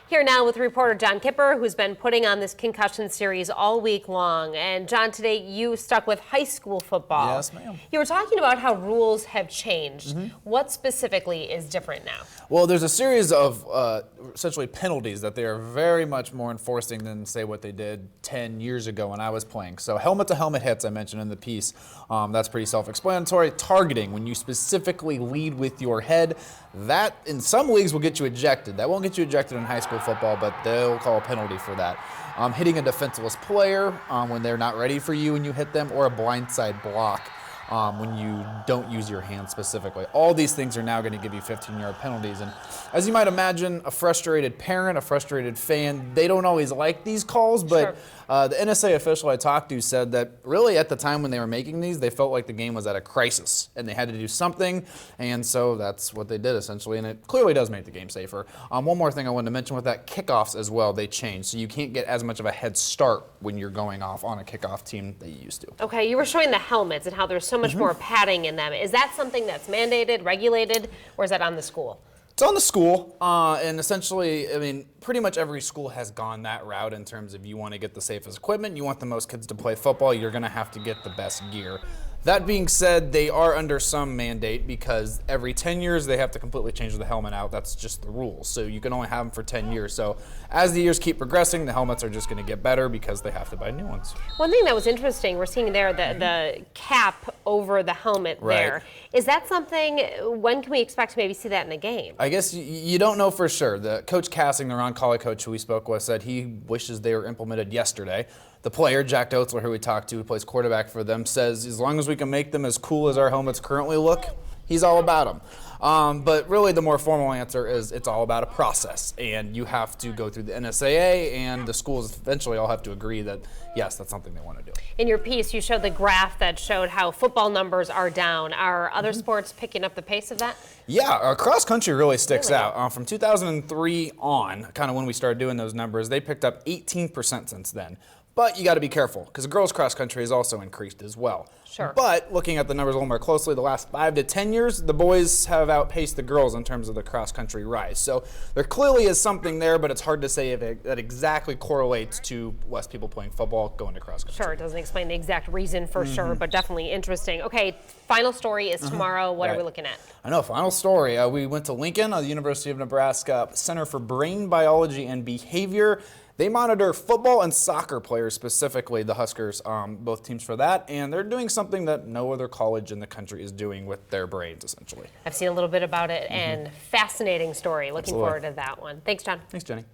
Here now with reporter John Kipper, who's been putting on this concussion series all week long. And John, today you stuck with high school football. Yes, ma'am. You were talking about how rules have changed. What specifically is different now? Well, there's a series of essentially penalties that they are very much more enforcing than, say, what they did 10 years ago when I was playing. So helmet-to-helmet hits I mentioned in the piece, that's pretty self-explanatory. Targeting, when you specifically lead with your head, that in some leagues will get you ejected. That won't get you ejected in high school football, but they'll call a penalty for that. Hitting a defenseless player when they're not ready for you and you hit them, or a blindside block when you don't use your hand specifically. All these things are now going to give you 15-yard penalties. And as you might imagine, a frustrated parent, a frustrated fan, they don't always like these calls, but the NSA official I talked to said that really at the time when they were making these, they felt like the game was at a crisis and they had to do something, and so that's what they did essentially, and it clearly does make the game safer. One more thing I wanted to mention with that, kickoffs as well, they changed, so you can't get as much of a head start when you're going off on a kickoff team that you used to. Okay, you were showing the helmets and how there's so much more padding in them. Is that something that's mandated, regulated, or is that on the school? It's on the school, and essentially, I mean, pretty much every school has gone that route in terms of you want to get the safest equipment, you want the most kids to play football, you're going to have to get the best gear. That being said, they are under some mandate because every 10 years they have to completely change the helmet out. That's just the rules. So you can only have them for 10 years. So as the years keep progressing, the helmets are just going to get better because they have to buy new ones. One thing that was interesting, we're seeing there the cap over the helmet there. Is that something, when can we expect to maybe see that in a game? I guess you don't know for sure. The Coach Cassing, the Ron Colley coach who we spoke with, said he wishes they were implemented yesterday. The player, Jack Doetzler, who we talked to, who plays quarterback for them, says as long as we can make them as cool as our helmets currently look, he's all about them. But really the more formal answer is it's all about a process, and you have to go through the NSAA, and the schools eventually all have to agree that, yes, that's something they want to do. In your piece, you showed the graph that showed how football numbers are down. Are other sports picking up the pace of that? Yeah, cross country really sticks out. From 2003 on, kind of when we started doing those numbers, they picked up 18% since then. But you got to be careful because the girls' cross country has also increased as well. Sure. But looking at the numbers a little more closely, the last 5 to 10 years, the boys have outpaced the girls in terms of the cross country rise. So there clearly is something there, but it's hard to say if that exactly correlates to less people playing football going to cross country. Sure, it doesn't explain the exact reason for sure, but definitely interesting. Okay, final story is tomorrow. What are we looking at? I know, final story. We went to Lincoln, the University of Nebraska Center for Brain Biology and Behavior. They monitor football and soccer players, specifically the Huskers, both teams for that, and they're doing something that no other college in the country is doing with their brains, essentially. I've seen a little bit about it, and fascinating story. Looking forward to that one. Thanks, John. Thanks, Jenny.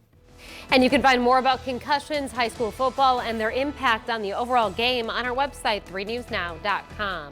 And you can find more about concussions, high school football, and their impact on the overall game on our website, 3newsnow.com.